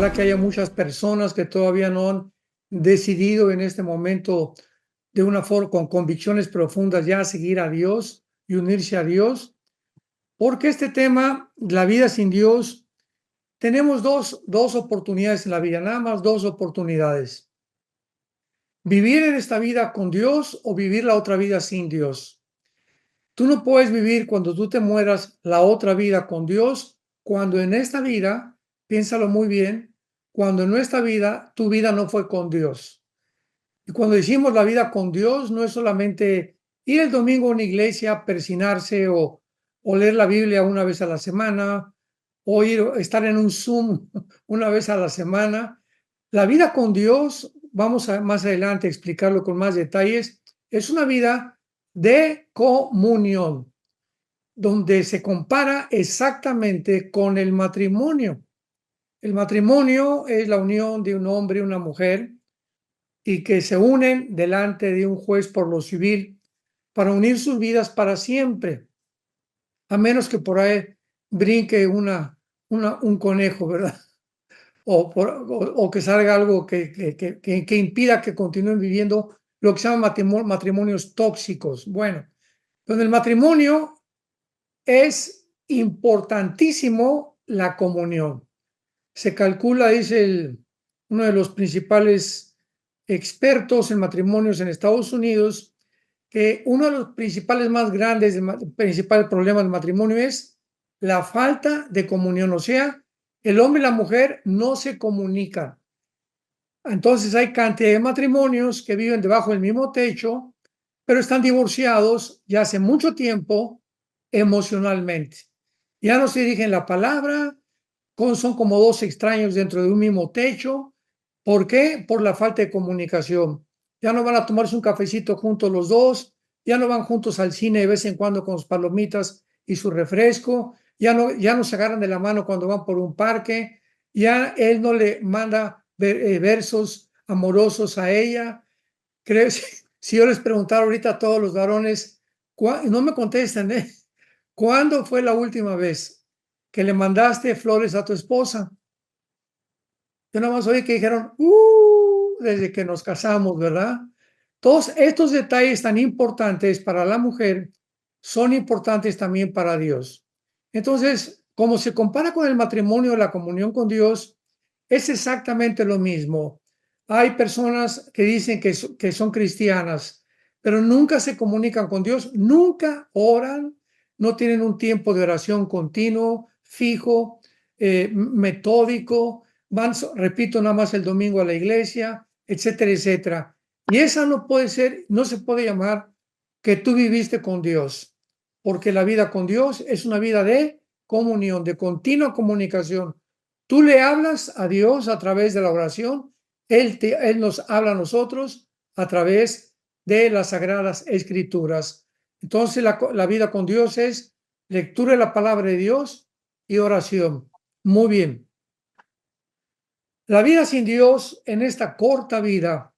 Ojalá que haya muchas personas que todavía no han decidido en este momento de una forma con convicciones profundas ya seguir a Dios y unirse a Dios, porque este tema, la vida sin Dios, tenemos dos oportunidades en la vida, nada más dos oportunidades. Vivir en esta vida con Dios o vivir la otra vida sin Dios. Tú no puedes vivir cuando tú te mueras la otra vida con Dios, cuando en esta vida, piénsalo muy bien, cuando en nuestra vida tu vida no fue con Dios. Y cuando decimos la vida con Dios, no es solamente ir el domingo a una iglesia, persinarse o leer la Biblia una vez a la semana, o estar en un Zoom una vez a la semana. La vida con Dios, vamos a más adelante a explicarlo con más detalles, es una vida de comunión, donde se compara exactamente con el matrimonio. El matrimonio es la unión de un hombre y una mujer y que se unen delante de un juez por lo civil para unir sus vidas para siempre, a menos que por ahí brinque un conejo, ¿verdad? O que salga algo que impida que continúen viviendo lo que se llama matrimonios tóxicos. Bueno, en el matrimonio es importantísimo la comunión. Se calcula, dice uno de los principales expertos en matrimonios en Estados Unidos, que uno de los principales más grandes, el principal problema del matrimonio es la falta de comunión. O sea, el hombre y la mujer no se comunican. Entonces hay cantidad de matrimonios que viven debajo del mismo techo, pero están divorciados ya hace mucho tiempo emocionalmente. Ya no se dirigen la palabra, son como dos extraños dentro de un mismo techo. ¿Por qué? Por la falta de comunicación. Ya no van a tomarse un cafecito juntos los dos, ya no van juntos al cine de vez en cuando con sus palomitas y su refresco, ya no se agarran de la mano cuando van por un parque, ya él no le manda versos amorosos a ella. Si yo les preguntara ahorita a todos los varones, no me contestan, ¿eh? ¿Cuándo fue la última vez que le mandaste flores a tu esposa? Yo nada más oí que dijeron, desde que nos casamos, ¿verdad? Todos estos detalles tan importantes para la mujer son importantes también para Dios. Entonces, como se compara con el matrimonio, la comunión con Dios, es exactamente lo mismo. Hay personas que dicen que son cristianas, pero nunca se comunican con Dios, nunca oran, no tienen un tiempo de oración continuo, fijo, metódico, van, repito, nada más el domingo a la iglesia, etcétera, etcétera. Y esa no puede ser, no se puede llamar que tú viviste con Dios, porque la vida con Dios es una vida de comunión, de continua comunicación. Tú le hablas a Dios a través de la oración, Él nos habla a nosotros a través de las Sagradas Escrituras. Entonces la vida con Dios es lectura de la palabra de Dios y oración. Muy bien. La vida sin Dios en esta corta vida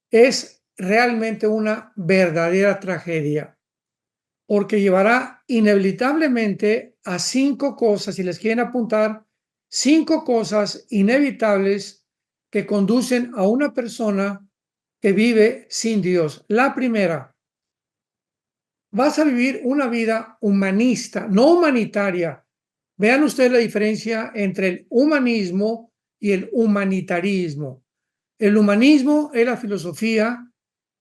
es realmente una verdadera tragedia, porque llevará inevitablemente a 5 cosas, si les quieren apuntar, 5 cosas inevitables que conducen a una persona que vive sin Dios. La primera, vas a vivir una vida humanista, no humanitaria. Vean ustedes la diferencia entre el humanismo y el humanitarismo. El humanismo es la filosofía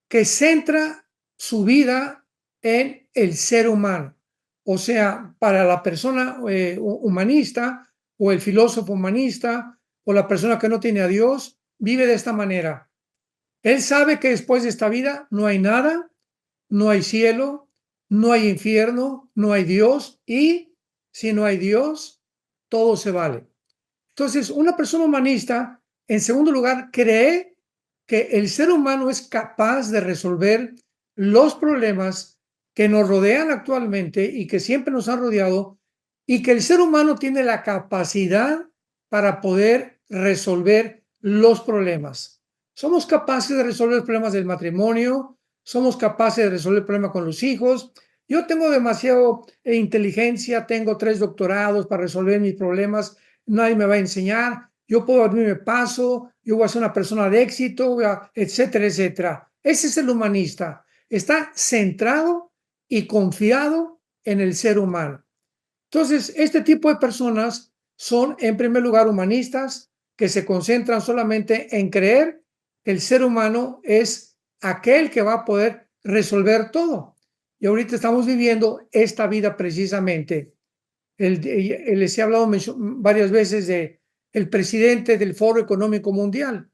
que centra su vida en el ser humano. O sea, para la persona humanista o el filósofo humanista o la persona que no tiene a Dios, vive de esta manera. Él sabe que después de esta vida no hay nada, no hay cielo, no hay infierno, no hay Dios y si no hay Dios, todo se vale. Entonces, una persona humanista, en segundo lugar, cree que el ser humano es capaz de resolver los problemas que nos rodean actualmente y que siempre nos han rodeado, y que el ser humano tiene la capacidad para poder resolver los problemas. Somos capaces de resolver los problemas del matrimonio, somos capaces de resolver el problema con los hijos. Yo tengo demasiado inteligencia, tengo 3 doctorados para resolver mis problemas, nadie me va a enseñar. yo puedo abrirme paso, yo voy a ser una persona de éxito, etcétera, etcétera. Ese es el humanista. Está centrado y confiado en el ser humano. Entonces, este tipo de personas son, en primer lugar, humanistas que se concentran solamente en creer que el ser humano es aquel que va a poder resolver todo. Y ahorita estamos viviendo esta vida precisamente. Les he hablado varias veces de el presidente del Foro Económico Mundial.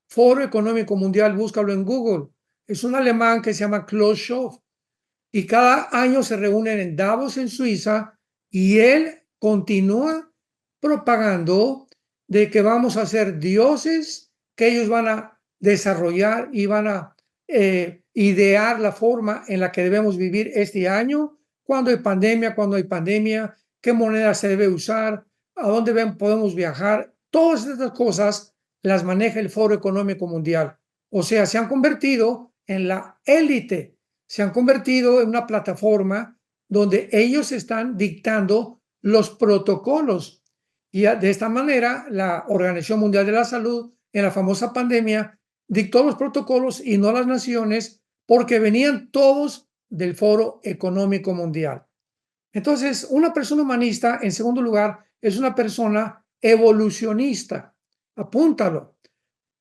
Foro Económico Mundial, búscalo en Google. Es un alemán que se llama Klaus Schwab y cada año se reúnen en Davos, en Suiza, y él continúa propagando de que vamos a ser dioses, que ellos van a desarrollar y van a idear la forma en la que debemos vivir este año, cuando hay pandemia, qué moneda se debe usar, a dónde podemos viajar. Todas estas cosas las maneja el Foro Económico Mundial. O sea, se han convertido en la élite, se han convertido en una plataforma donde ellos están dictando los protocolos. Y de esta manera, la Organización Mundial de la Salud, en la famosa pandemia, dictó los protocolos y no las naciones, porque venían todos del Foro Económico Mundial. Entonces, una persona humanista, en segundo lugar, es una persona evolucionista. Apúntalo.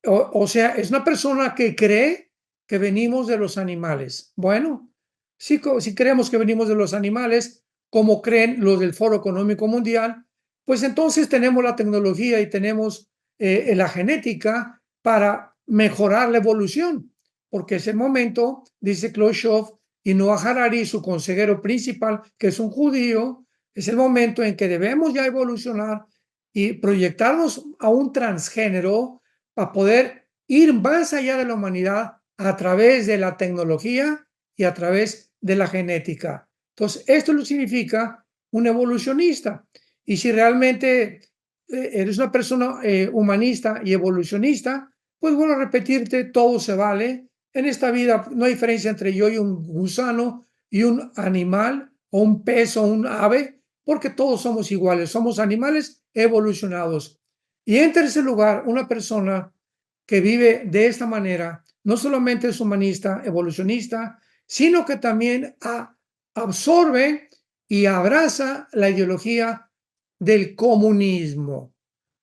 O sea, es una persona que cree que venimos de los animales. Bueno, si creemos que venimos de los animales, como creen los del Foro Económico Mundial, pues entonces tenemos la tecnología y tenemos la genética para mejorar la evolución, porque es el momento, dice Klaus Schwab y Noah Harari, su consejero principal, que es un judío, es el momento en que debemos ya evolucionar y proyectarnos a un transgénero para poder ir más allá de la humanidad a través de la tecnología y a través de la genética. Entonces, esto lo significa un evolucionista. Y si realmente eres una persona humanista y evolucionista, pues bueno, repetirte, todo se vale. En esta vida no hay diferencia entre yo y un gusano y un animal o un pez o un ave, porque todos somos iguales, somos animales evolucionados. Y en tercer lugar, una persona que vive de esta manera no solamente es humanista, evolucionista, sino que también absorbe y abraza la ideología del comunismo.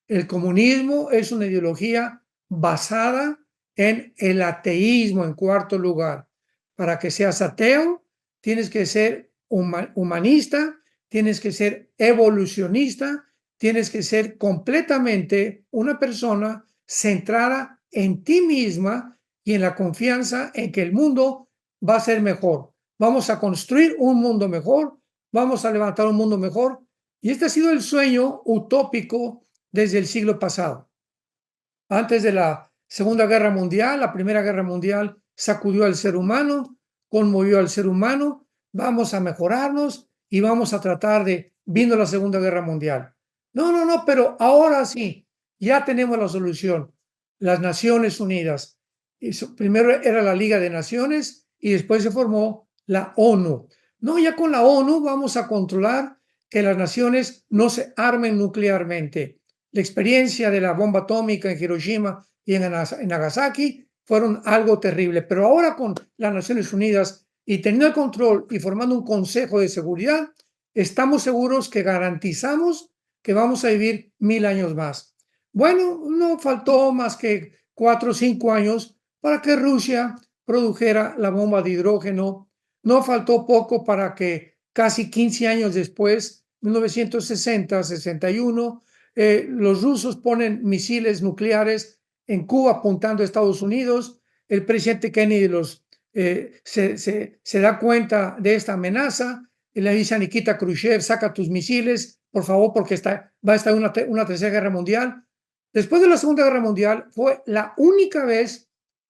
El comunismo es una ideología basada en el ateísmo, en cuarto lugar. Para que seas ateo, tienes que ser humanista, tienes que ser evolucionista, tienes que ser completamente una persona centrada en ti misma y en la confianza en que el mundo va a ser mejor. Vamos a construir un mundo mejor, vamos a levantar un mundo mejor. Y este ha sido el sueño utópico desde el siglo pasado. Antes de la Segunda Guerra Mundial, la Primera Guerra Mundial sacudió al ser humano, conmovió al ser humano, vamos a mejorarnos y vamos a tratar de, vino la Segunda Guerra Mundial. No, pero ahora sí, ya tenemos la solución. Las Naciones Unidas. Primero era la Liga de Naciones y después se formó la ONU. No, ya con la ONU vamos a controlar que las naciones no se armen nuclearmente. La experiencia de la bomba atómica en Hiroshima y en Nagasaki fueron algo terrible, pero ahora con las Naciones Unidas y teniendo el control y formando un Consejo de Seguridad, estamos seguros que garantizamos que vamos a vivir 1000 años más. Bueno, no faltó más que 4 o 5 años para que Rusia produjera la bomba de hidrógeno. No faltó poco para que casi 15 años después, 1960, 61, los rusos ponen misiles nucleares en Cuba apuntando a Estados Unidos. El presidente Kennedy se da cuenta de esta amenaza y le dice a Nikita Khrushchev, saca tus misiles, por favor, porque va a estar una tercera guerra mundial. Después de la Segunda Guerra Mundial, fue la única vez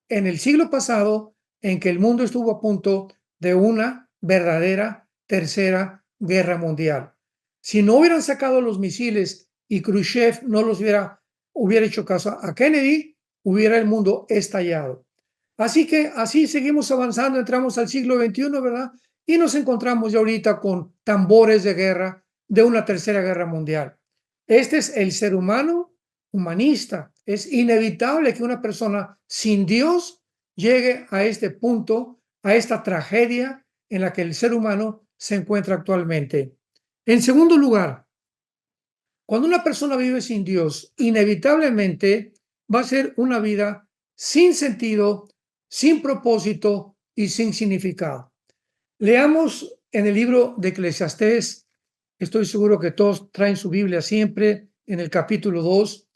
en el siglo pasado en que el mundo estuvo a punto de una verdadera tercera guerra mundial. Si no hubieran sacado los misiles y Khrushchev no los hubiera hecho caso a Kennedy, hubiera el mundo estallado. Así que así seguimos avanzando, entramos al siglo XXI, ¿verdad? Y nos encontramos ya ahorita con tambores de guerra de una tercera guerra mundial. Este es el ser humano, humanista. Es inevitable que una persona sin Dios llegue a este punto, a esta tragedia en la que el ser humano se encuentra actualmente. En segundo lugar, cuando una persona vive sin Dios, inevitablemente va a ser una vida sin sentido, sin propósito y sin significado. Leamos en el libro de Eclesiastés, estoy seguro que todos traen su Biblia siempre, en el capítulo 2,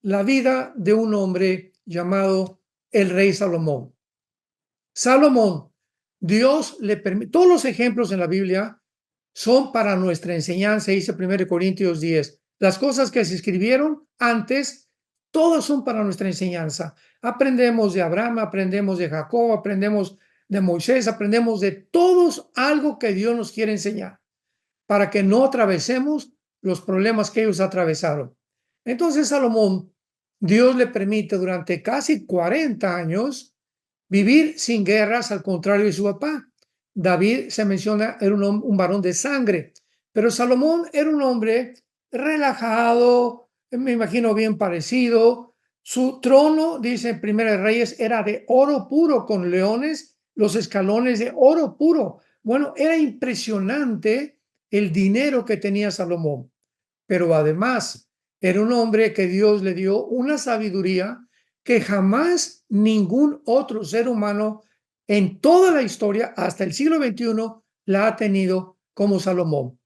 la vida de un hombre llamado el rey Salomón. Salomón, Dios le permite, todos los ejemplos en la Biblia son para nuestra enseñanza, dice 1 Corintios 10. Las cosas que se escribieron antes, todas son para nuestra enseñanza. Aprendemos de Abraham, aprendemos de Jacob, aprendemos de Moisés, aprendemos de todos algo que Dios nos quiere enseñar, para que no atravesemos los problemas que ellos atravesaron. Entonces Salomón, Dios le permite durante casi 40 años vivir sin guerras, al contrario de su papá. David, se menciona, era un varón de sangre, pero Salomón era un hombre relajado, me imagino bien parecido. Su trono, dice en Primera de Reyes, era de oro puro, con leones, los escalones de oro puro. Bueno, era impresionante el dinero que tenía Salomón, pero además era un hombre que Dios le dio una sabiduría que jamás ningún otro ser humano en toda la historia, hasta el siglo XXI, la ha tenido como Salomón.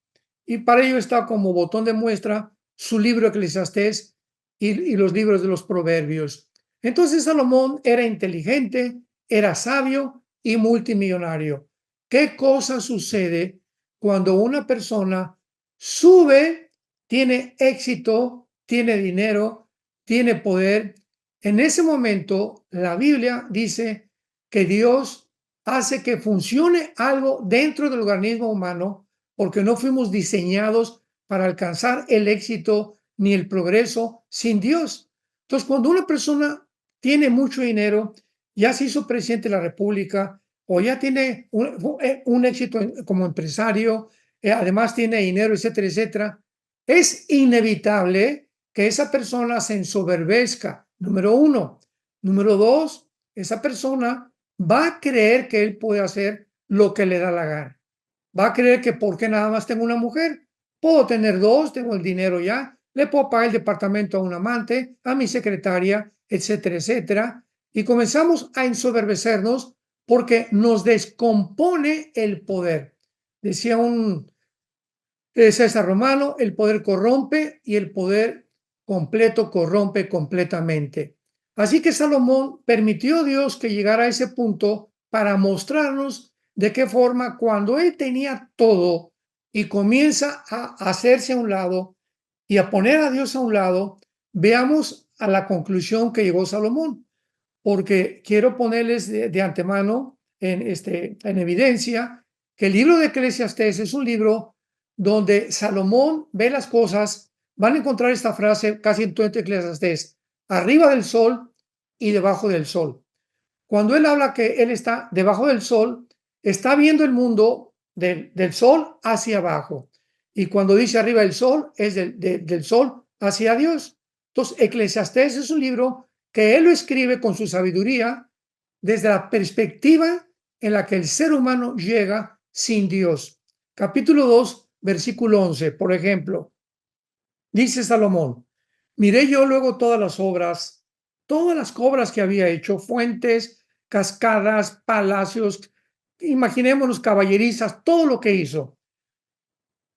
Y para ello está como botón de muestra su libro Eclesiastés y los libros de los Proverbios. Entonces Salomón era inteligente, era sabio y multimillonario. ¿Qué cosa sucede cuando una persona sube, tiene éxito, tiene dinero, tiene poder? En ese momento, la Biblia dice que Dios hace que funcione algo dentro del organismo humano, porque no fuimos diseñados para alcanzar el éxito ni el progreso sin Dios. Entonces, cuando una persona tiene mucho dinero, ya se hizo presidente de la República o ya tiene un éxito como empresario, además tiene dinero, etcétera, etcétera, es inevitable que esa persona se ensoberbezca, número uno. Número dos, esa persona va a creer que él puede hacer lo que le da la gana. Va a creer que porque nada más tengo una mujer, puedo tener dos, tengo el dinero ya, le puedo pagar el departamento a un amante, a mi secretaria, etcétera, etcétera. Y comenzamos a ensoberbecernos porque nos descompone el poder. Decía un César Romano, el poder corrompe y el poder completo corrompe completamente. Así que Salomón permitió a Dios que llegara a ese punto para mostrarnos de qué forma cuando él tenía todo y comienza a hacerse a un lado y a poner a Dios a un lado, veamos a la conclusión que llegó Salomón, porque quiero ponerles de antemano en evidencia que el libro de Eclesiastés es un libro donde Salomón ve las cosas. Van a encontrar esta frase casi en todo Eclesiastés: arriba del sol y debajo del sol. Cuando él habla que él está debajo del sol, está viendo el mundo del sol hacia abajo. Y cuando dice arriba del sol, es del sol hacia Dios. Entonces, Eclesiastés es un libro que él lo escribe con su sabiduría desde la perspectiva en la que el ser humano llega sin Dios. Capítulo 2, versículo 11, por ejemplo, dice Salomón: miré yo luego todas las obras que había hecho, fuentes, cascadas, palacios, imaginémonos caballerizas, todo lo que hizo.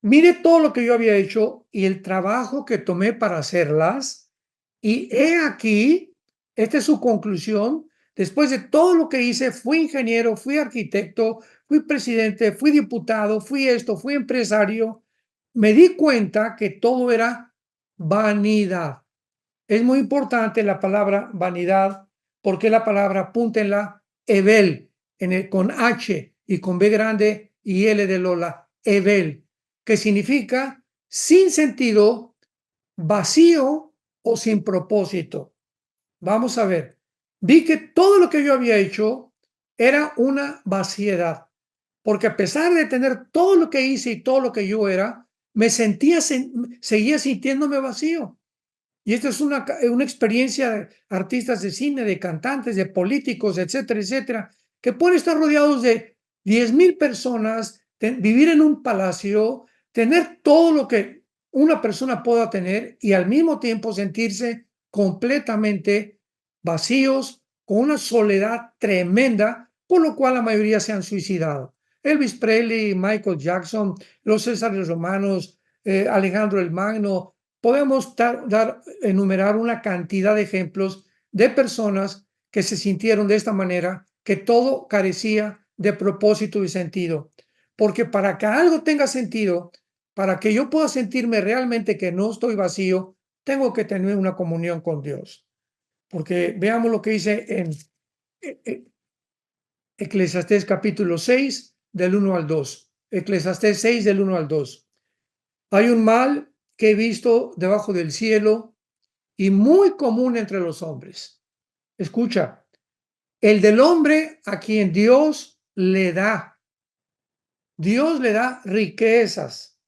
Mire todo lo que yo había hecho y el trabajo que tomé para hacerlas. Y he aquí, esta es su conclusión: después de todo lo que hice, fui ingeniero, fui arquitecto, fui presidente, fui diputado, fui esto, fui empresario. Me di cuenta que todo era vanidad. Es muy importante la palabra vanidad, porque la palabra, apúntenla, Evel, con H y con B grande y L de Lola, Evel, que significa sin sentido, vacío o sin propósito. Vamos a ver. Vi que todo lo que yo había hecho era una vaciedad, porque a pesar de tener todo lo que hice y todo lo que yo era, seguía sintiéndome vacío. Y esta es una experiencia de artistas de cine, de cantantes, de políticos, etcétera, etcétera, que pueden estar rodeados de 10,000 personas, vivir en un palacio, tener todo lo que una persona pueda tener y al mismo tiempo sentirse completamente vacíos, con una soledad tremenda, por lo cual la mayoría se han suicidado. Elvis Presley, Michael Jackson, los Césares romanos, Alejandro el Magno, podemos enumerar una cantidad de ejemplos de personas que se sintieron de esta manera, que todo carecía de propósito y sentido. Porque para que algo tenga sentido, para que yo pueda sentirme realmente que no estoy vacío, tengo que tener una comunión con Dios. Porque veamos lo que dice en Eclesiastés capítulo 6, del 1 al 2. Eclesiastés 6, del 1 al 2. Hay un mal que he visto debajo del cielo y muy común entre los hombres. Escucha, el del hombre a quien Dios le da. Dios le da riquezas,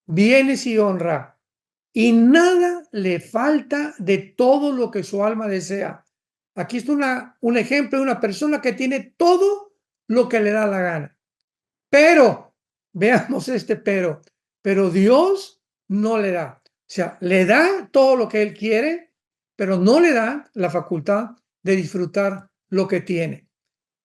bienes y honra, y nada le falta de todo lo que su alma desea. Aquí está un ejemplo de una persona que tiene todo lo que le da la gana. Pero, veamos este pero Dios no le da. O sea, le da todo lo que él quiere, pero no le da la facultad de disfrutar lo que tiene.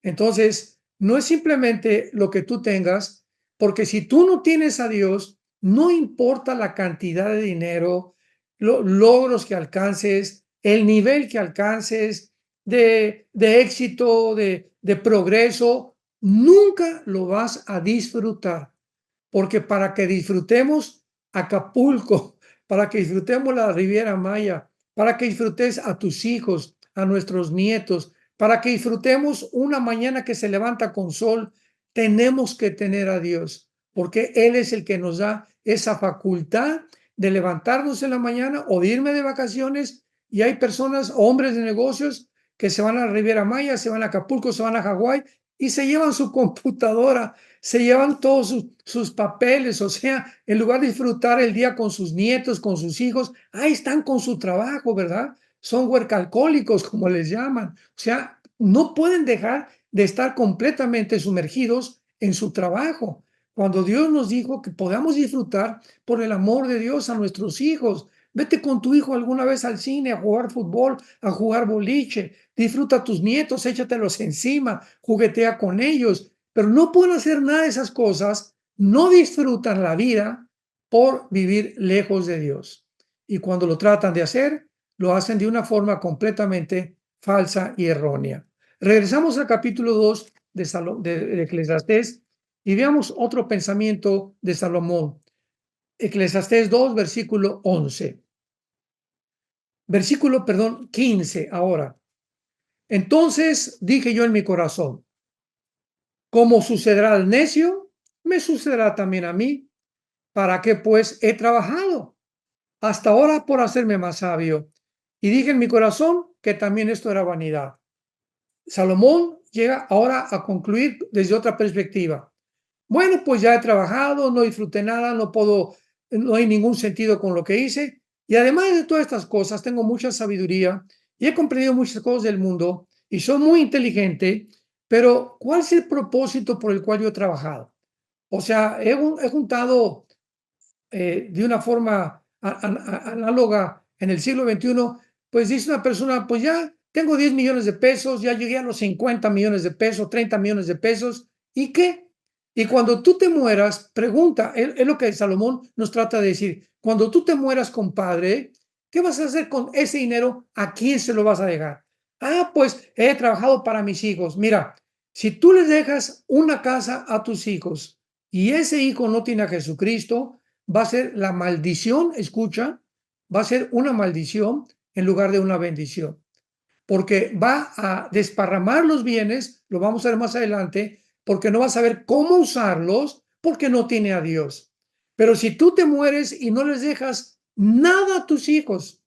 Entonces, no es simplemente lo que tú tengas, porque si tú no tienes a Dios, no importa la cantidad de dinero, los logros que alcances, el nivel que alcances de éxito, de progreso, nunca lo vas a disfrutar. Porque para que disfrutemos Acapulco, para que disfrutemos la Riviera Maya, para que disfrutes a tus hijos, a nuestros nietos, para que disfrutemos una mañana que se levanta con sol, tenemos que tener a Dios, porque Él es el que nos da esa facultad de levantarnos en la mañana o de irme de vacaciones. Y hay personas, hombres de negocios, que se van a la Riviera Maya, se van a Acapulco, se van a Hawái y se llevan su computadora, se llevan todos sus papeles, o sea, en lugar de disfrutar el día con sus nietos, con sus hijos, ahí están con su trabajo, ¿verdad? Son huercalcólicos, como les llaman. O sea, no pueden dejar de estar completamente sumergidos en su trabajo. Cuando Dios nos dijo que podamos disfrutar por el amor de Dios a nuestros hijos. Vete con tu hijo alguna vez al cine a jugar fútbol, a jugar boliche. Disfruta a tus nietos, échatelos encima, juguetea con ellos. Pero no pueden hacer nada de esas cosas, no disfrutan la vida por vivir lejos de Dios. Y cuando lo tratan de hacer, lo hacen de una forma completamente falsa y errónea. Regresamos al capítulo 2 de Eclesiastés y veamos otro pensamiento de Salomón. Eclesiastés 2, versículo 11. Versículo, 15 ahora. Entonces dije yo en mi corazón, como sucederá al necio, me sucederá también a mí. ¿Para qué pues he trabajado hasta ahora por hacerme más sabio? Y dije en mi corazón que también esto era vanidad. Salomón llega ahora a concluir desde otra perspectiva. Bueno, pues ya he trabajado, no disfruté nada, no hay ningún sentido con lo que hice. Y además de todas estas cosas, tengo mucha sabiduría y he comprendido muchas cosas del mundo y soy muy inteligente, pero ¿cuál es el propósito por el cual yo he trabajado? O sea, he juntado de una forma análoga en el siglo XXI, pues dice una persona, pues ya tengo 10 millones de pesos, ya llegué a los 50 millones de pesos, 30 millones de pesos, ¿y qué? Y cuando tú te mueras, pregunta, es lo que Salomón nos trata de decir, cuando tú te mueras, compadre, ¿qué vas a hacer con ese dinero? ¿A quién se lo vas a dejar? Ah, pues he trabajado para mis hijos. Mira, si tú les dejas una casa a tus hijos y ese hijo no tiene a Jesucristo, va a ser la maldición, escucha, va a ser una maldición en lugar de una bendición, porque va a desparramar los bienes, lo vamos a ver más adelante, porque no va a saber cómo usarlos, porque no tiene a Dios. Pero si tú te mueres y no les dejas nada a tus hijos,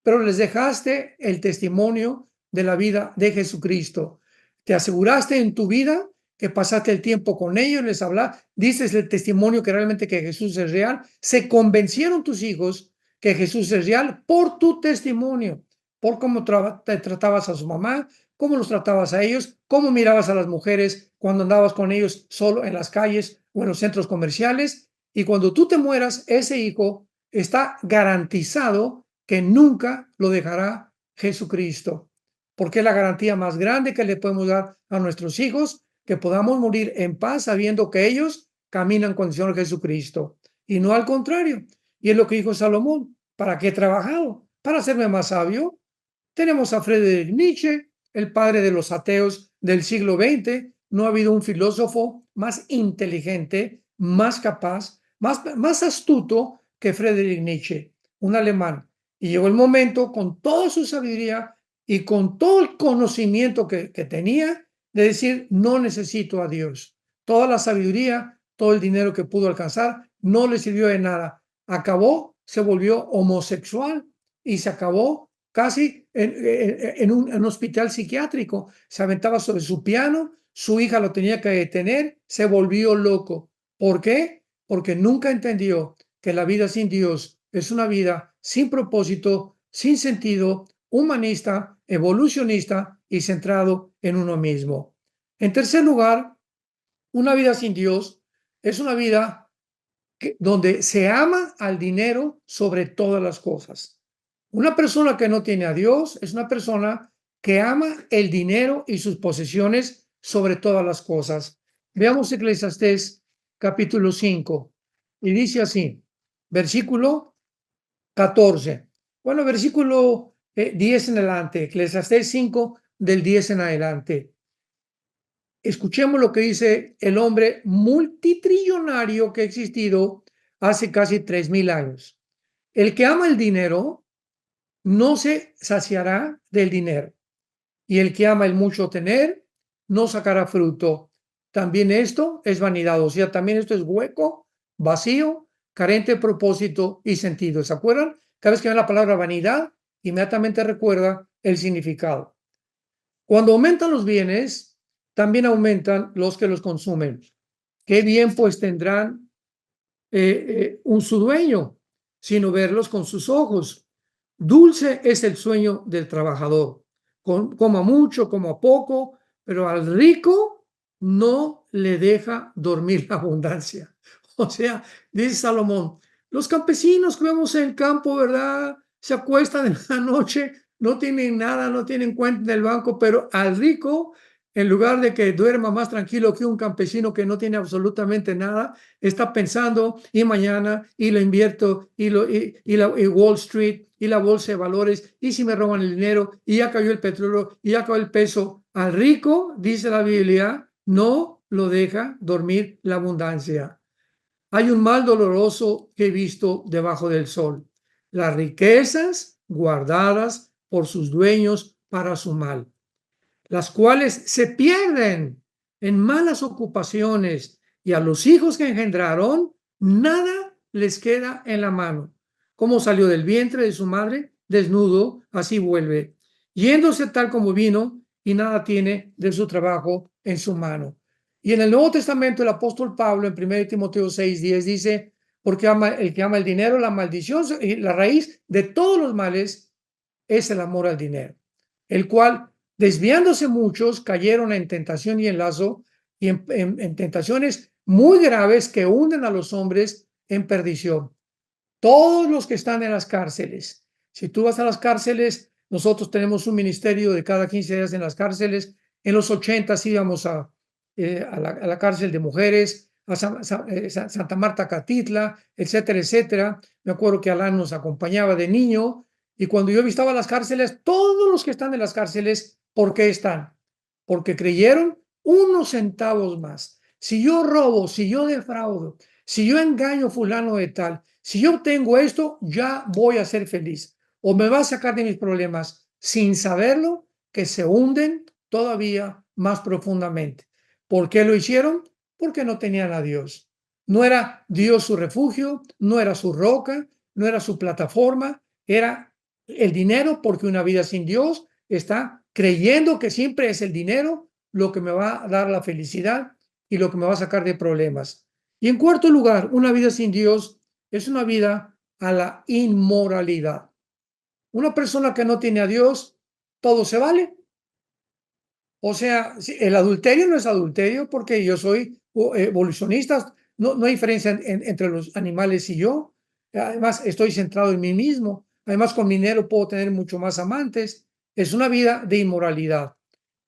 pero les dejaste el testimonio de la vida de Jesucristo, te aseguraste en tu vida que pasaste el tiempo con ellos, les hablaste, dices el testimonio que realmente que Jesús es real, se convencieron tus hijos que Jesús es real por tu testimonio, por cómo te tratabas a su mamá, cómo los tratabas a ellos, cómo mirabas a las mujeres cuando andabas con ellos solo en las calles o en los centros comerciales. Y cuando tú te mueras, ese hijo está garantizado que nunca lo dejará Jesucristo, porque es la garantía más grande que le podemos dar a nuestros hijos, que podamos morir en paz sabiendo que ellos caminan con el Señor Jesucristo y no al contrario. Y es lo que dijo Salomón: ¿para qué he trabajado? ¿Para hacerme más sabio? Tenemos a Friedrich Nietzsche, el padre de los ateos del siglo XX. No ha habido un filósofo más inteligente, más capaz, más astuto que Friedrich Nietzsche, un alemán. Y llegó el momento, con toda su sabiduría y con todo el conocimiento que tenía, de decir: no necesito a Dios. Toda la sabiduría, todo el dinero que pudo alcanzar, no le sirvió de nada. Acabó, se volvió homosexual y se acabó casi en un hospital psiquiátrico. Se aventaba sobre su piano, su hija lo tenía que detener, se volvió loco. ¿Por qué? Porque nunca entendió que la vida sin Dios es una vida sin propósito, sin sentido, humanista, evolucionista y centrado en uno mismo. En tercer lugar, una vida sin Dios es una vida donde se ama al dinero sobre todas las cosas. Una persona que no tiene a Dios es una persona que ama el dinero y sus posesiones sobre todas las cosas. Veamos Eclesiastés capítulo 5 y dice así, versículo 14. Bueno, versículo 10 en adelante, Eclesiastés 5 del 10 en adelante. Escuchemos lo que dice el hombre multitrillonario que ha existido hace casi 3000 años. El que ama el dinero no se saciará del dinero, y el que ama el mucho tener no sacará fruto. También esto es vanidad, o sea, también esto es hueco, vacío, carente de propósito y sentido. ¿Se acuerdan? Cada vez que ven la palabra vanidad, inmediatamente recuerda el significado. Cuando aumentan los bienes, también aumentan los que los consumen. Qué bien pues tendrán su dueño, sino verlos con sus ojos. Dulce es el sueño del trabajador, coma mucho, coma poco, pero al rico no le deja dormir la abundancia. O sea, dice Salomón, los campesinos que vemos en el campo, ¿verdad? Se acuestan en la noche, no tienen nada, no tienen cuenta en el banco, pero al rico, en lugar de que duerma más tranquilo que un campesino que no tiene absolutamente nada, está pensando, y mañana, y lo invierto, y Wall Street, y la bolsa de valores, y si me roban el dinero, y ya cayó el petróleo, y ya cayó el peso. Al rico, dice la Biblia, no lo deja dormir la abundancia. Hay un mal doloroso que he visto debajo del sol: las riquezas guardadas por sus dueños para su mal, las cuales se pierden en malas ocupaciones, y a los hijos que engendraron nada les queda en la mano. Como salió del vientre de su madre desnudo, así vuelve, yéndose tal como vino, y nada tiene de su trabajo en su mano. Y en el Nuevo Testamento el apóstol Pablo en 1 Timoteo 6:10 dice: porque el que ama el dinero, la maldición y la raíz de todos los males es el amor al dinero, el cual, desviándose muchos, cayeron en tentación y en lazo, y en tentaciones muy graves que hunden a los hombres en perdición. Todos los que están en las cárceles, si tú vas a las cárceles, nosotros tenemos un ministerio de cada 15 días en las cárceles. En los 80 íbamos a la cárcel de mujeres, a Santa Marta Catitla, etcétera, etcétera. Me acuerdo que Alan nos acompañaba de niño, y cuando yo visitaba las cárceles, todos los que están en las cárceles, ¿por qué están? Porque creyeron unos centavos más. Si yo robo, si yo defraudo, si yo engaño fulano de tal, si yo obtengo esto, ya voy a ser feliz, o me va a sacar de mis problemas, sin saberlo, que se hunden todavía más profundamente. ¿Por qué lo hicieron? Porque no tenían a Dios. No era Dios su refugio, no era su roca, no era su plataforma, era el dinero, porque una vida sin Dios está creyendo que siempre es el dinero lo que me va a dar la felicidad y lo que me va a sacar de problemas. Y en cuarto lugar, una vida sin Dios es una vida a la inmoralidad. Una persona que no tiene a Dios, todo se vale. O sea, el adulterio no es adulterio porque yo soy evolucionista, no hay diferencia entre los animales y yo. Además, estoy centrado en mí mismo. Además, con mi dinero puedo tener mucho más amantes. Es una vida de inmoralidad.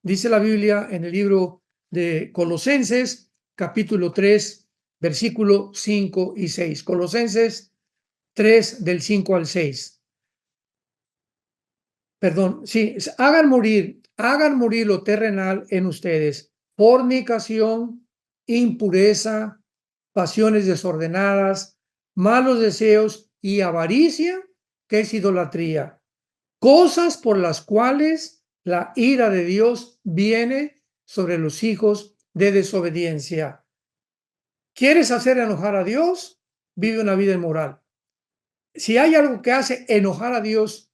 Dice la Biblia en el libro de Colosenses, capítulo 3, versículo 5 y 6. Colosenses 3, del 5 al 6. Perdón, sí, hagan morir lo terrenal en ustedes: fornicación, impureza, pasiones desordenadas, malos deseos y avaricia, que es idolatría, cosas por las cuales la ira de Dios viene sobre los hijos de desobediencia. ¿Quieres hacer enojar a Dios? Vive una vida inmoral. Si hay algo que hace enojar a Dios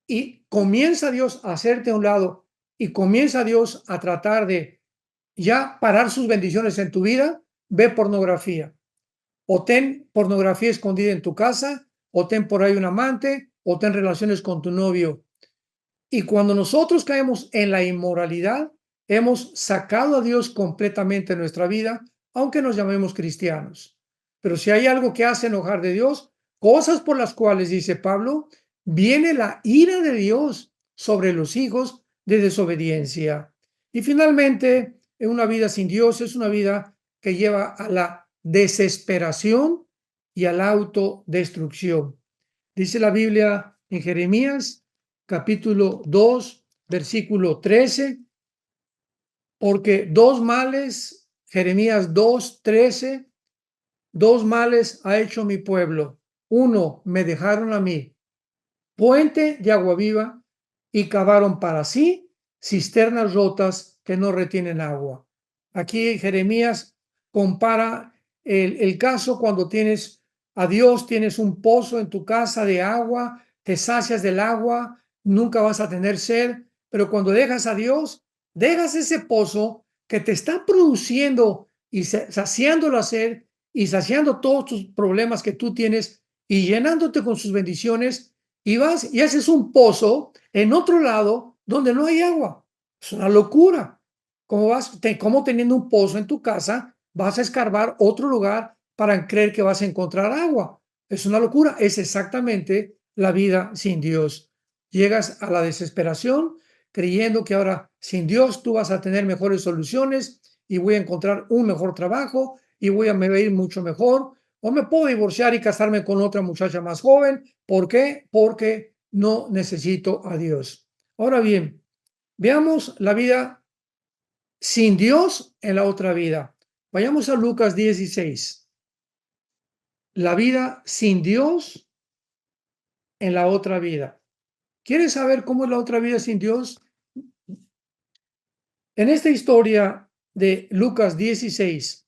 y comienza Dios a hacerte a un lado y comienza Dios a tratar de ya parar sus bendiciones en tu vida, ve pornografía. O ten pornografía escondida en tu casa, o ten por ahí un amante, o ten relaciones con tu novio. Y cuando nosotros caemos en la inmoralidad, hemos sacado a Dios completamente de nuestra vida, aunque nos llamemos cristianos. Pero si hay algo que hace enojar de Dios, cosas por las cuales, dice Pablo, viene la ira de Dios sobre los hijos de desobediencia. Y finalmente, en una vida sin Dios es una vida que lleva a la desesperación y a la autodestrucción. Dice la Biblia en Jeremías capítulo 2, versículo 13, porque dos males, Jeremías 2, 13, dos males ha hecho mi pueblo. Uno, me dejaron a mí puente de agua viva y cavaron para sí cisternas rotas que no retienen agua. Aquí Jeremías compara el caso cuando tienes a Dios, tienes un pozo en tu casa de agua, te sacias del agua, nunca vas a tener sed, pero cuando dejas a Dios, dejas ese pozo que te está produciendo y saciando la sed y saciando todos tus problemas que tú tienes y llenándote con sus bendiciones, y vas y haces un pozo en otro lado donde no hay agua. Es una locura. ¿Cómo teniendo un pozo en tu casa vas a escarbar otro lugar para creer que vas a encontrar agua? Es una locura. Es exactamente la vida sin Dios. Llegas a la desesperación creyendo que ahora sin Dios tú vas a tener mejores soluciones y voy a encontrar un mejor trabajo y me voy a ir mucho mejor, o me puedo divorciar y casarme con otra muchacha más joven. ¿Por qué? Porque no necesito a Dios. Ahora bien, veamos la vida sin Dios en la otra vida. Vayamos a Lucas 16. La vida sin Dios en la otra vida. ¿Quieres saber cómo es la otra vida sin Dios? En esta historia de Lucas 16,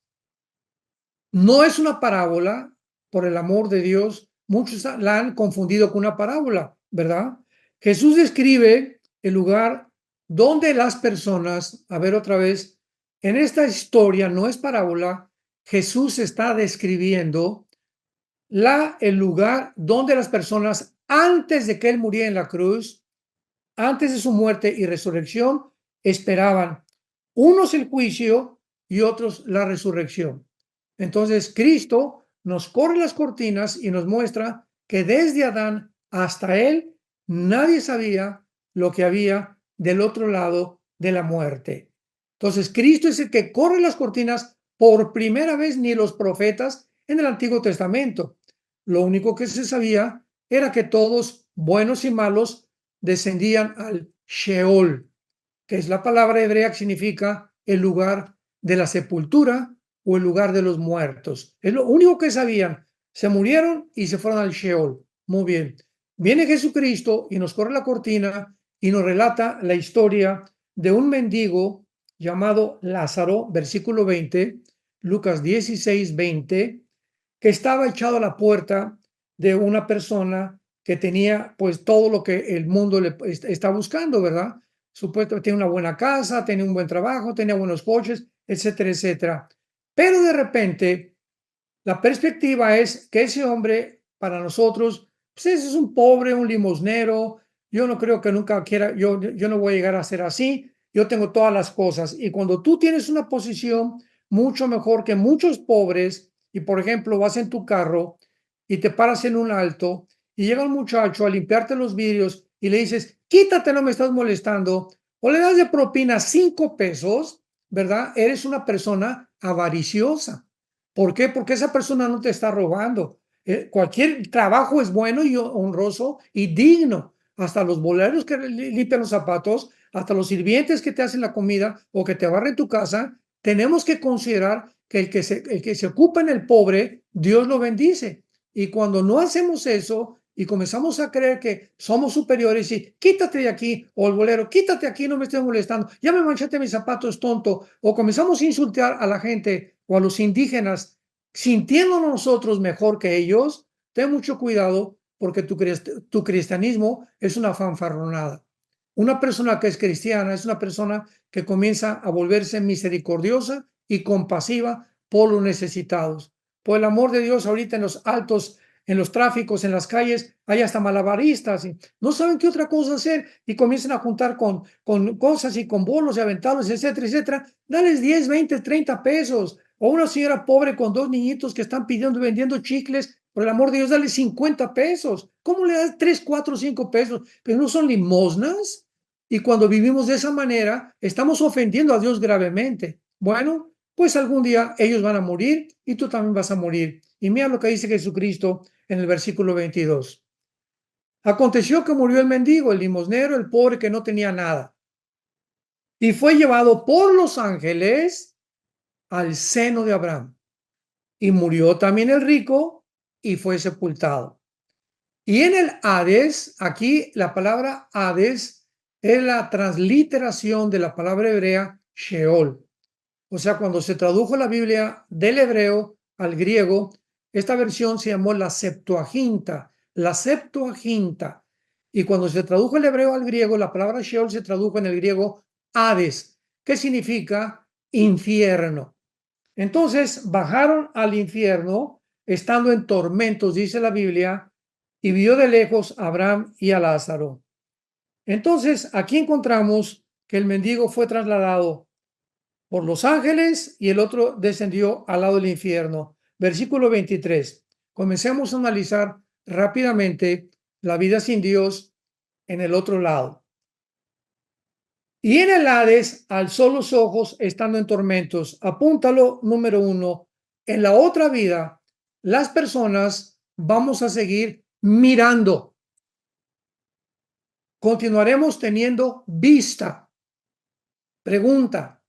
no es una parábola, por el amor de Dios. Muchos la han confundido con una parábola, ¿verdad? Jesús describe el lugar donde las personas, a ver otra vez, en esta historia no es parábola, Jesús está describiendo el lugar donde las personas, antes de que él muriera en la cruz, antes de su muerte y resurrección, esperaban unos el juicio y otros la resurrección. Entonces, Cristo nos corre las cortinas y nos muestra que desde Adán hasta él, nadie sabía lo que había del otro lado de la muerte. Entonces, Cristo es el que corre las cortinas por primera vez, ni los profetas en el Antiguo Testamento. Lo único que se sabía era que todos, buenos y malos, descendían al Sheol, que es la palabra hebrea que significa el lugar de la sepultura o el lugar de los muertos. Es lo único que sabían. Se murieron y se fueron al Sheol. Muy bien. Viene Jesucristo y nos corre la cortina y nos relata la historia de un mendigo llamado Lázaro, versículo 20, Lucas 16, 20, que estaba echado a la puerta de una persona que tenía pues todo lo que el mundo le está buscando, ¿verdad? Supuestamente tiene una buena casa, tenía un buen trabajo, tenía buenos coches, etcétera, etcétera. Pero de repente la perspectiva es que ese hombre para nosotros, pues ese es un pobre, un limosnero, yo no creo que nunca quiera, yo no voy a llegar a ser así, yo tengo todas las cosas. Y cuando tú tienes una posición mucho mejor que muchos pobres, y por ejemplo vas en tu carro y te paras en un alto y llega un muchacho a limpiarte los vidrios y le dices, quítate, no me estás molestando, o le das de propina 5 pesos, ¿verdad? Eres una persona avariciosa. ¿Por qué? Porque esa persona no te está robando. Cualquier trabajo es bueno y honroso y digno. Hasta los boleros que limpian los zapatos, hasta los sirvientes que te hacen la comida o que te barren tu casa, tenemos que considerar que el que se ocupa en el pobre, Dios lo bendice. Y cuando no hacemos eso y comenzamos a creer que somos superiores y quítate de aquí, o el bolero, quítate aquí, no me estés molestando, ya me manchaste mis zapatos, tonto, o comenzamos a insultar a la gente o a los indígenas sintiéndonos nosotros mejor que ellos, ten mucho cuidado porque tu cristianismo es una fanfarronada. Una persona que es cristiana es una persona que comienza a volverse misericordiosa y compasiva por los necesitados. Por el amor de Dios, ahorita en los altos, en los tráficos, en las calles, hay hasta malabaristas y no saben qué otra cosa hacer y comienzan a juntar con cosas y con bolos y aventarlos, etcétera, etcétera. Dales 10, 20, 30 pesos. O una señora pobre con 2 niñitos que están pidiendo, vendiendo chicles, por el amor de Dios, dale 50 pesos. ¿Cómo le das 3, 4, 5 pesos? Pero no son limosnas. Y cuando vivimos de esa manera, estamos ofendiendo a Dios gravemente. Bueno, pues algún día ellos van a morir y tú también vas a morir. Y mira lo que dice Jesucristo en el versículo 22. Aconteció que murió el mendigo, el limosnero, el pobre que no tenía nada, y fue llevado por los ángeles al seno de Abraham. Y murió también el rico y fue sepultado. Y en el Hades, aquí la palabra Hades es la transliteración de la palabra hebrea Sheol. O sea, cuando se tradujo la Biblia del hebreo al griego, esta versión se llamó la Septuaginta, la Septuaginta. Y cuando se tradujo el hebreo al griego, la palabra Sheol se tradujo en el griego Hades, que significa infierno. Entonces bajaron al infierno, estando en tormentos, dice la Biblia, y vio de lejos a Abraham y a Lázaro. Entonces aquí encontramos que el mendigo fue trasladado por los ángeles y el otro descendió al lado del infierno. Versículo 23. Comencemos a analizar rápidamente la vida sin Dios en el otro lado. Y en el Hades alzó los ojos estando en tormentos. Apúntalo, número 1. En la otra vida, las personas vamos a seguir mirando. Continuaremos teniendo vista. Pregunta,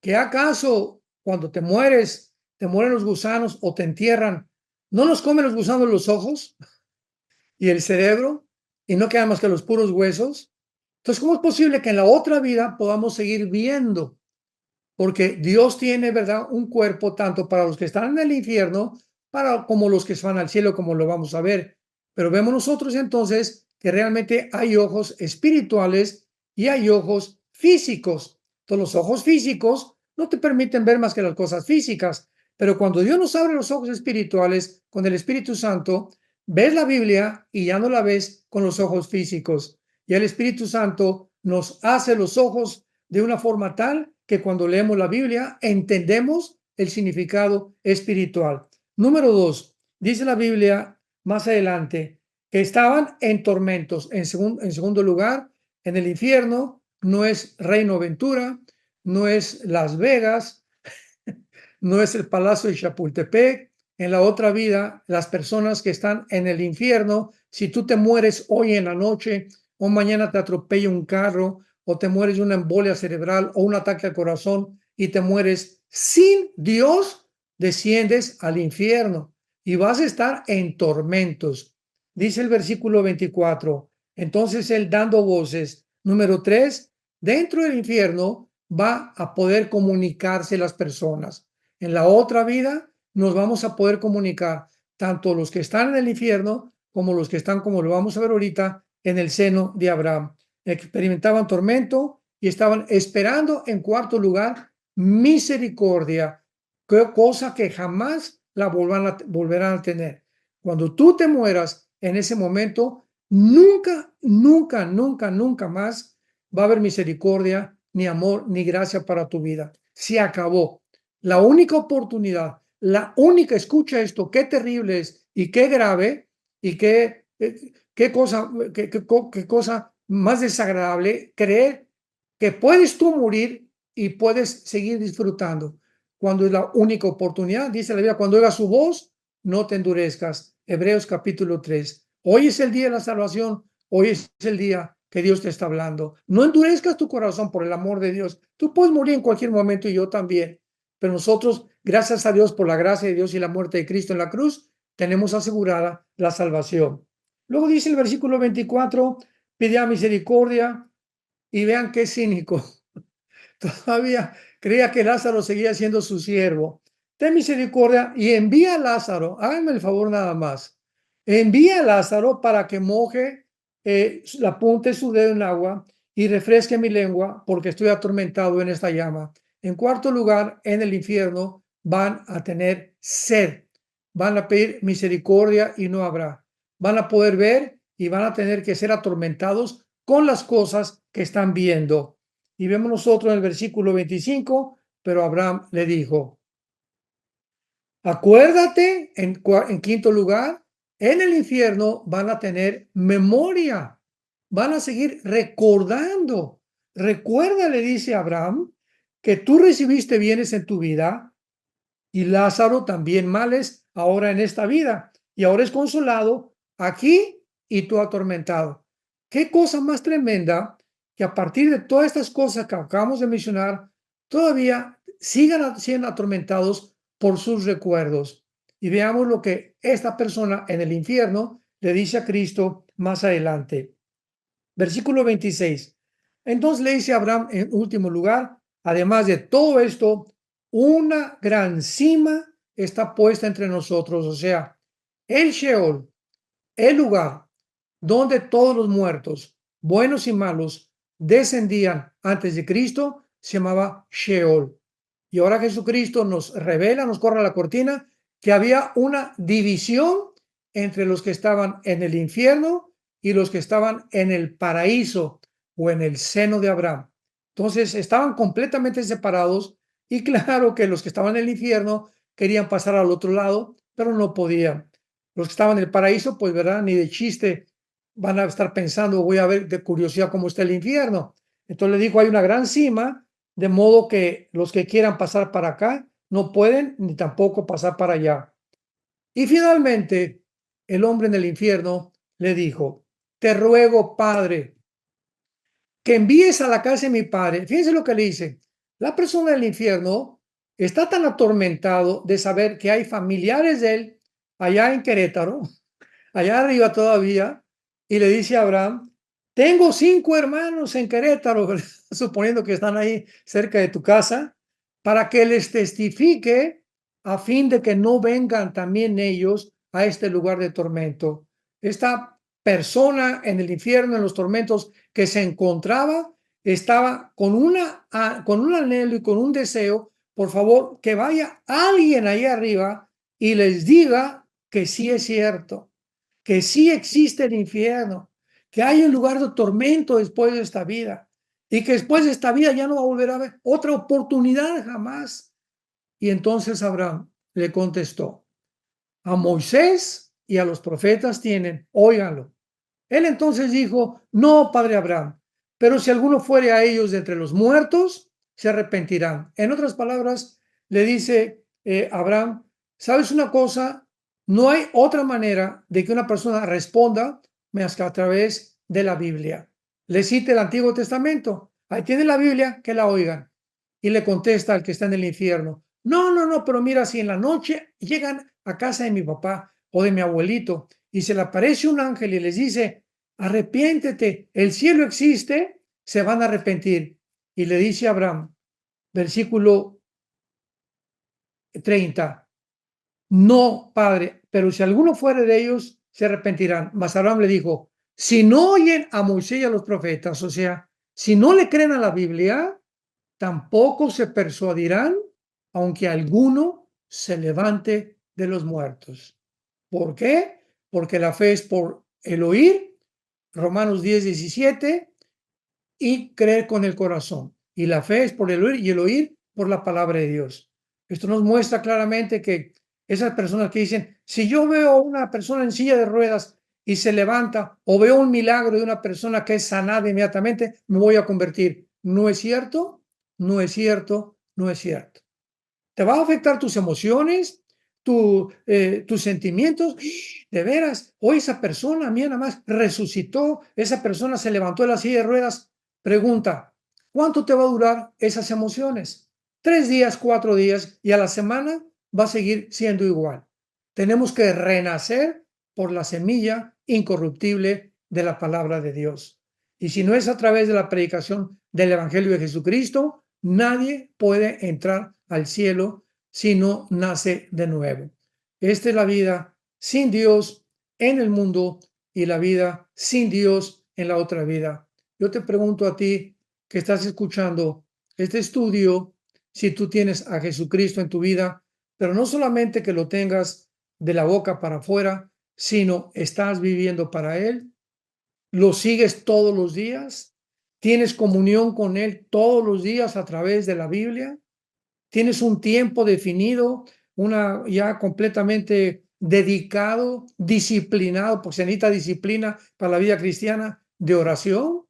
¿qué acaso cuando te mueres, te mueren los gusanos o te entierran, no nos comen los gusanos los ojos y el cerebro y no quedan más que los puros huesos? Entonces, ¿cómo es posible que en la otra vida podamos seguir viendo? Porque Dios tiene, ¿verdad?, un cuerpo tanto para los que están en el infierno, como los que van al cielo, como lo vamos a ver. Pero vemos nosotros entonces que realmente hay ojos espirituales y hay ojos físicos. Entonces, los ojos físicos no te permiten ver más que las cosas físicas, pero cuando Dios nos abre los ojos espirituales con el Espíritu Santo, ves la Biblia y ya no la ves con los ojos físicos. Y el Espíritu Santo nos hace los ojos de una forma tal que cuando leemos la Biblia entendemos el significado espiritual. Número 2, dice la Biblia más adelante que estaban en tormentos. En segundo lugar, en el infierno no es Reino Aventura, no es Las Vegas, no es el Palacio de Chapultepec. En la otra vida, las personas que están en el infierno, si tú te mueres hoy en la noche o mañana te atropella un carro o te mueres de una embolia cerebral o un ataque al corazón y te mueres sin Dios, desciendes al infierno y vas a estar en tormentos. Dice el versículo 24. Entonces él dando voces. Número 3, dentro del infierno va a poder comunicarse las personas. En la otra vida nos vamos a poder comunicar, tanto los que están en el infierno como los que están, como lo vamos a ver ahorita, en el seno de Abraham. Experimentaban tormento y estaban esperando, en cuarto lugar, misericordia, cosa que jamás la volverán a tener. Cuando tú te mueras en ese momento, nunca, nunca, nunca, nunca más va a haber misericordia, ni amor, ni gracia para tu vida. Se acabó. La única oportunidad, la única, escucha esto, qué terrible es y qué grave y qué cosa más desagradable creer que puedes tú morir y puedes seguir disfrutando. Cuando es la única oportunidad, dice la Biblia, cuando oigas su voz, no te endurezcas. Hebreos capítulo 3. Hoy es el día de la salvación, hoy es el día que Dios te está hablando. No endurezcas tu corazón por el amor de Dios. Tú puedes morir en cualquier momento y yo también, pero nosotros, gracias a Dios por la gracia de Dios y la muerte de Cristo en la cruz, tenemos asegurada la salvación. Luego dice el versículo 24, pide misericordia y vean qué cínico. Todavía creía que Lázaro seguía siendo su siervo. Ten misericordia y envía a Lázaro, háganme el favor nada más, envía a Lázaro para que moje la punta de su dedo en agua y refresque mi lengua porque estoy atormentado en esta llama. En cuarto lugar, en el infierno van a tener sed, van a pedir misericordia y no habrá. Van a poder ver y van a tener que ser atormentados con las cosas que están viendo. Y vemos nosotros en el versículo 25, pero Abraham le dijo, acuérdate, en quinto lugar, en el infierno van a tener memoria, van a seguir recordando. Recuerda, le dice Abraham, que tú recibiste bienes en tu vida y Lázaro también males ahora en esta vida. Y ahora es consolado aquí y tú atormentado. Qué cosa más tremenda que a partir de todas estas cosas que acabamos de mencionar, todavía sigan siendo atormentados por sus recuerdos. Y veamos lo que esta persona en el infierno le dice a Cristo más adelante. Versículo 26. Entonces le dice a Abraham en último lugar, además de todo esto, una gran cima está puesta entre nosotros, o sea, el Sheol, el lugar donde todos los muertos, buenos y malos, descendían antes de Cristo, se llamaba Sheol. Y ahora Jesucristo nos revela, nos corre la cortina, que había una división entre los que estaban en el infierno y los que estaban en el paraíso o en el seno de Abraham. Entonces estaban completamente separados y claro que los que estaban en el infierno querían pasar al otro lado, pero no podían. Los que estaban en el paraíso, pues verdad, ni de chiste van a estar pensando, voy a ver de curiosidad cómo está el infierno. Entonces le dijo, hay una gran cima, de modo que los que quieran pasar para acá no pueden ni tampoco pasar para allá. Y finalmente, el hombre en el infierno le dijo, te ruego, Padre, que envíes a la casa de mi padre. Fíjense lo que le dice. La persona del infierno está tan atormentado de saber que hay familiares de él allá en Querétaro, allá arriba todavía, y le dice a Abraham, tengo 5 hermanos en Querétaro, suponiendo que están ahí cerca de tu casa, para que les testifique a fin de que no vengan también ellos a este lugar de tormento. Esta persona en el infierno, en los tormentos que se encontraba, estaba con un anhelo y con un deseo, por favor, que vaya alguien ahí arriba y les diga que sí es cierto, que sí existe el infierno, que hay un lugar de tormento después de esta vida y que después de esta vida ya no va a volver a haber otra oportunidad jamás. Y entonces Abraham le contestó, a Moisés y a los profetas tienen, óiganlo. Él entonces dijo, no, padre Abraham, pero si alguno fuere a ellos de entre los muertos, se arrepentirán. En otras palabras, le dice Abraham, ¿sabes una cosa? No hay otra manera de que una persona responda más que a través de la Biblia. Le cita el Antiguo Testamento. Ahí tiene la Biblia, que la oigan. Y le contesta al que está en el infierno, no, no, no, pero mira, si en la noche llegan a casa de mi papá o de mi abuelito y se le aparece un ángel y les dice, arrepiéntete, el cielo existe, se van a arrepentir. Y le dice a Abraham, versículo 30, no, padre, pero si alguno fuere de ellos, se arrepentirán. Mas Abraham le dijo, si no oyen a Moisés y a los profetas, o sea, si no le creen a la Biblia, tampoco se persuadirán, aunque alguno se levante de los muertos. ¿Por qué? Porque la fe es por el oír, Romanos 10:17, y creer con el corazón. Y la fe es por el oír y el oír por la palabra de Dios. Esto nos muestra claramente que esas personas que dicen, si yo veo a una persona en silla de ruedas y se levanta, o veo un milagro de una persona que es sanada inmediatamente, me voy a convertir. ¿No es cierto? No es cierto, no es cierto. Te va a afectar tus emociones, tus sentimientos. De veras, hoy esa persona, mira, nada más resucitó, esa persona se levantó de la silla de ruedas. Pregunta, ¿cuánto te va a durar esas emociones? 3 días, 4 días, y a la semana va a seguir siendo igual. Tenemos que renacer por la semilla incorruptible de la palabra de Dios. Y si no es a través de la predicación del Evangelio de Jesucristo, nadie puede entrar al cielo si no nace de nuevo. Esta es la vida sin Dios en el mundo y la vida sin Dios en la otra vida. Yo te pregunto a ti que estás escuchando este estudio, si tú tienes a Jesucristo en tu vida, pero no solamente que lo tengas de la boca para afuera, sino estás viviendo para Él, lo sigues todos los días, tienes comunión con Él todos los días a través de la Biblia, tienes un tiempo definido, una ya completamente dedicado, disciplinado, porque se necesita disciplina para la vida cristiana, de oración.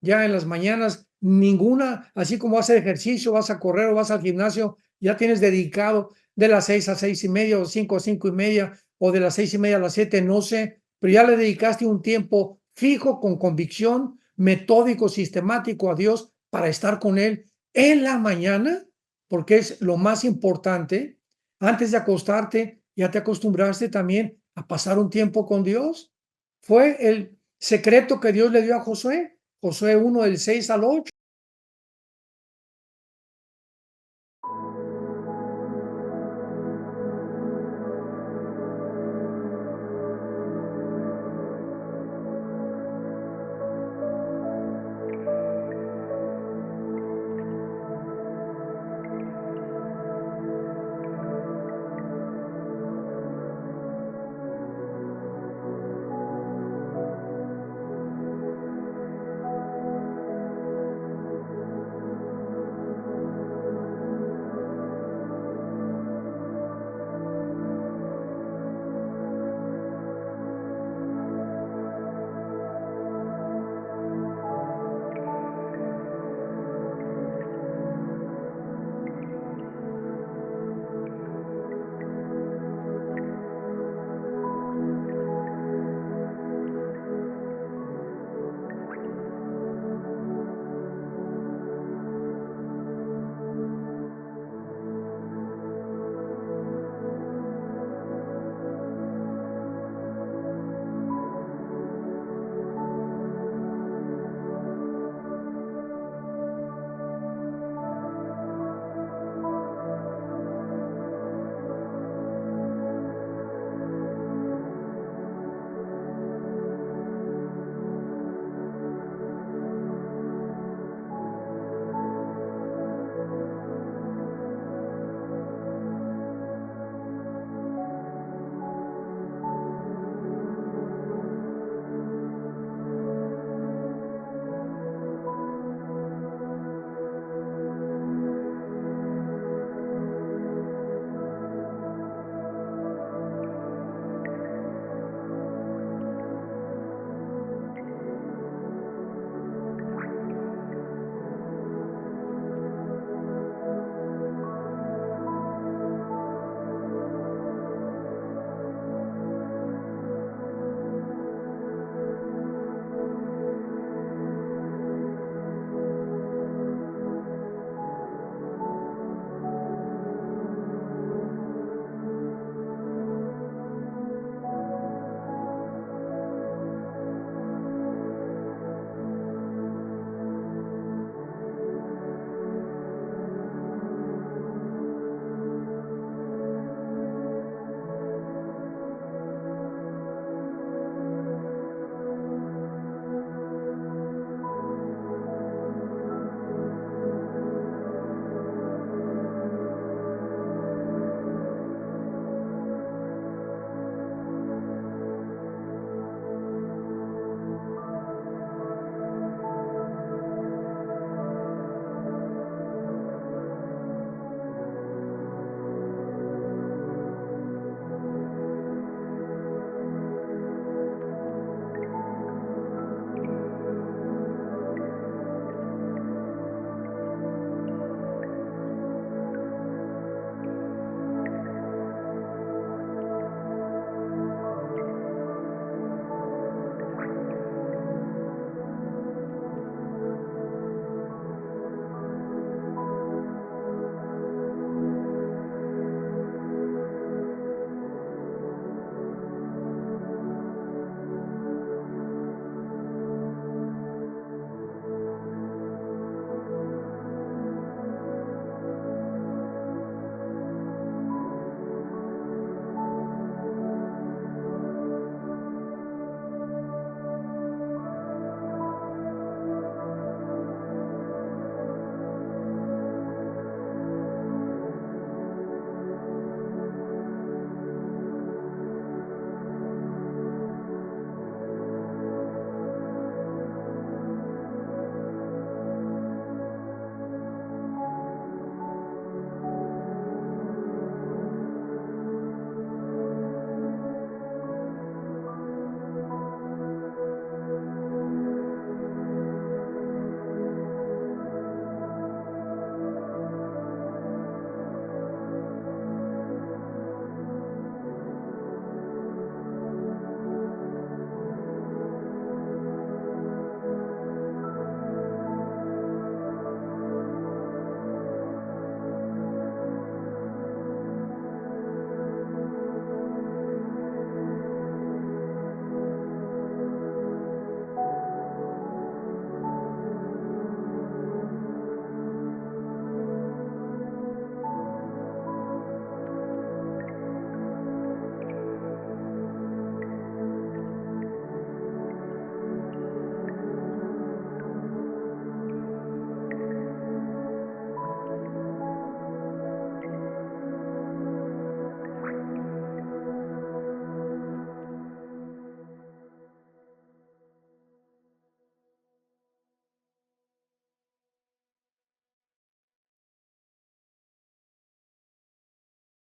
Ya en las mañanas ninguna, así como hacer ejercicio, vas a correr o vas al gimnasio, ya tienes dedicado de las 6 a 6:30 o 5 a 5:30 o de las 6:30 a las 7, no sé, pero ya le dedicaste un tiempo fijo, con convicción, metódico, sistemático a Dios para estar con Él en la mañana, porque es lo más importante. Antes de acostarte, ya te acostumbraste también a pasar un tiempo con Dios. Fue el secreto que Dios le dio a Josué. Josué 1, del 6 al 8.